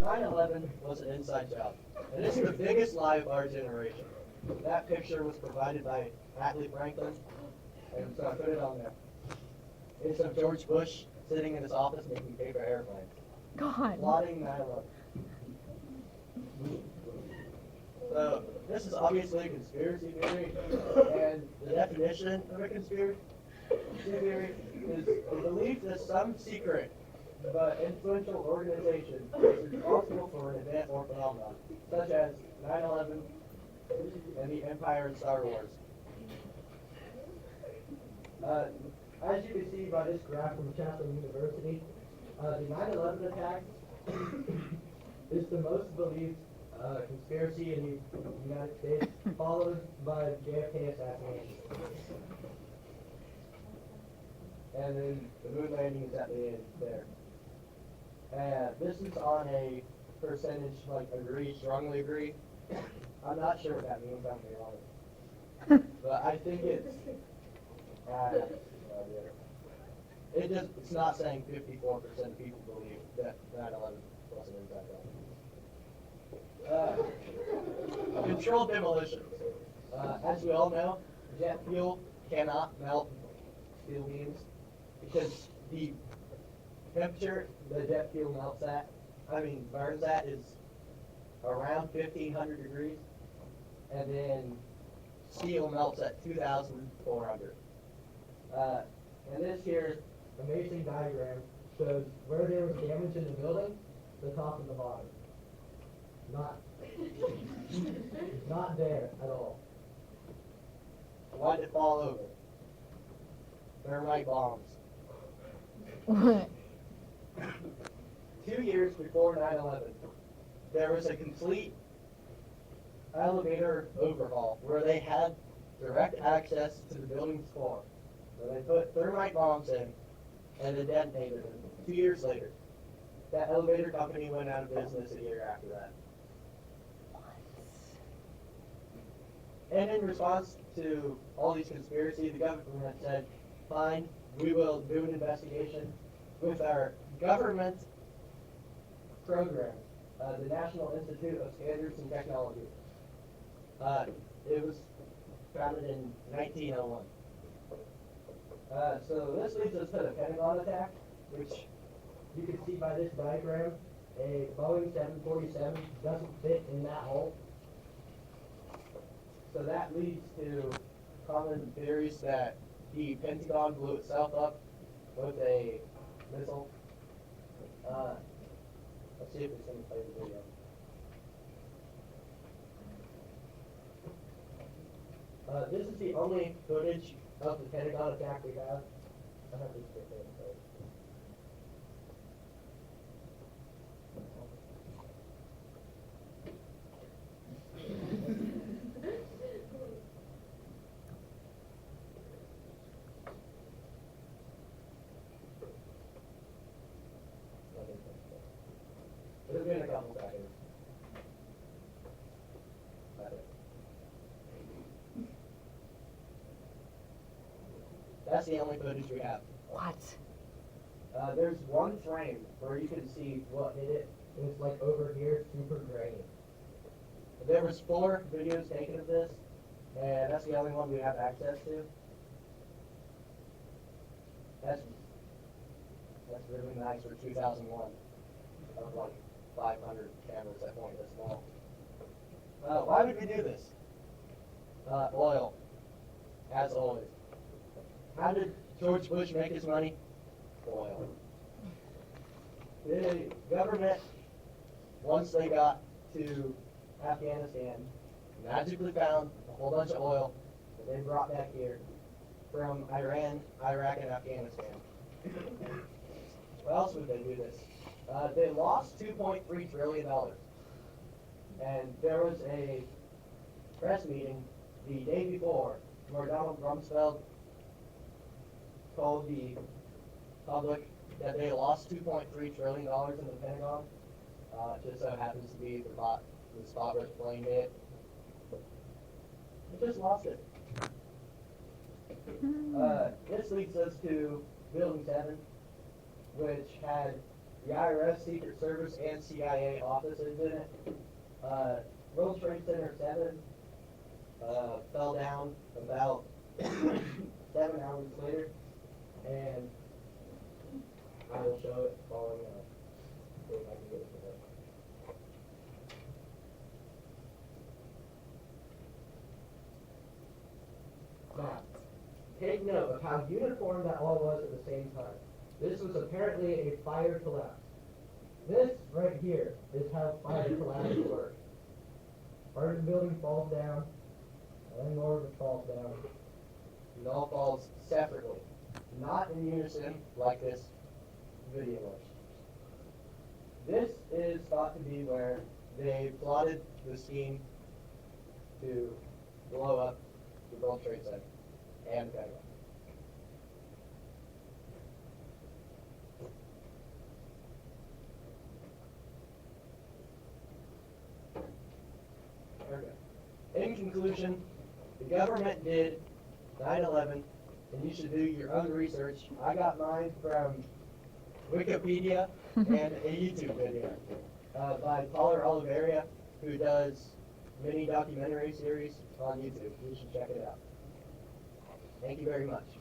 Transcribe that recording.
9/11 was an inside job, and it's the biggest lie of our generation. That picture was provided by Atlee Franklin, and so I put it on there. It's of George Bush sitting in his office making paper airplanes, God. plotting 9/11. So this is obviously a conspiracy theory, and the definition of a conspiracy theory is the belief that some secret but influential organization is responsible for an event or phenomenon, such as 9/11 and the Empire in Star Wars. As you can see by this graph from Chatham University, the 9/11 attack is the most believed conspiracy in the United States, followed by JFK assassination. And then the moon landing is at the end there. And this is on a percentage, like agree, strongly agree. I'm not sure what that means, I'm being honest. But I think it's, it's not saying 54% of people believe that 9/11 was an inside job. Controlled demolitions. As we all know, jet fuel cannot melt steel beams because the temperature the jet fuel burns at is around 1,500 degrees, and then steel melts at 2,400. And this here amazing diagram shows where there was damage in the building, the top and the bottom. Not there at all. Why did it fall over? Thermite bombs. What? 2 years before 9/11, there was a complete elevator overhaul where they had direct access to the building's floor. So they put thermite bombs in and they detonated them. 2 years later, that elevator company went out of business a year after that. And in response to all these conspiracies, the government said, fine, we will do an investigation with our government program, the National Institute of Standards and Technology. It was founded in 1901. So this leads us to the Pentagon attack, which you can see by this diagram. A Boeing 747 doesn't fit in that hole. So that leads to common theories that the Pentagon blew itself up with a missile. Let's see if it's going to play the video. This is the only footage of the Pentagon attack we have. I have this picture in place. It'll be in a couple seconds. That's the only footage we have. What? There's one frame where you can see what hit it, and it's like over here, super grainy. There was 4 videos taken of this, and that's the only one we have access to. That's really nice for 2001. Of like 500 cameras that point this small. Why would we do this? Oil, as always. How did George Bush make his money? Oil. The government, once they got to Afghanistan, magically found a whole bunch of oil that they brought back here from Iran, Iraq, and Afghanistan. What else would they do this? They lost $2.3 trillion. And there was a press meeting the day before where Donald Rumsfeld told the public that they lost $2.3 trillion in the Pentagon. Just so happens to be the spot where the plane hit. They just lost it. This leads us to Building 7, which had the IRS, Secret Service, and CIA offices in it. World Trade Center 7 fell down about 7 hours later, and I will show it following up. See if I can get it to work. Now, take note of how uniform that all was at the same time. This was apparently a fire collapse. This right here is how fire collapses work. Part of the building falls down, and then more of it falls down. It all falls separately, not in unison like this video was. This is thought to be where they plotted the scheme to blow up the World Trade Center and the Pentagon. Okay. In conclusion, the government did 9/11, and you should do your own research. I got mine from Wikipedia and a YouTube video by Paula Oliveria, who does mini documentary series on YouTube. You should check it out. Thank you very much.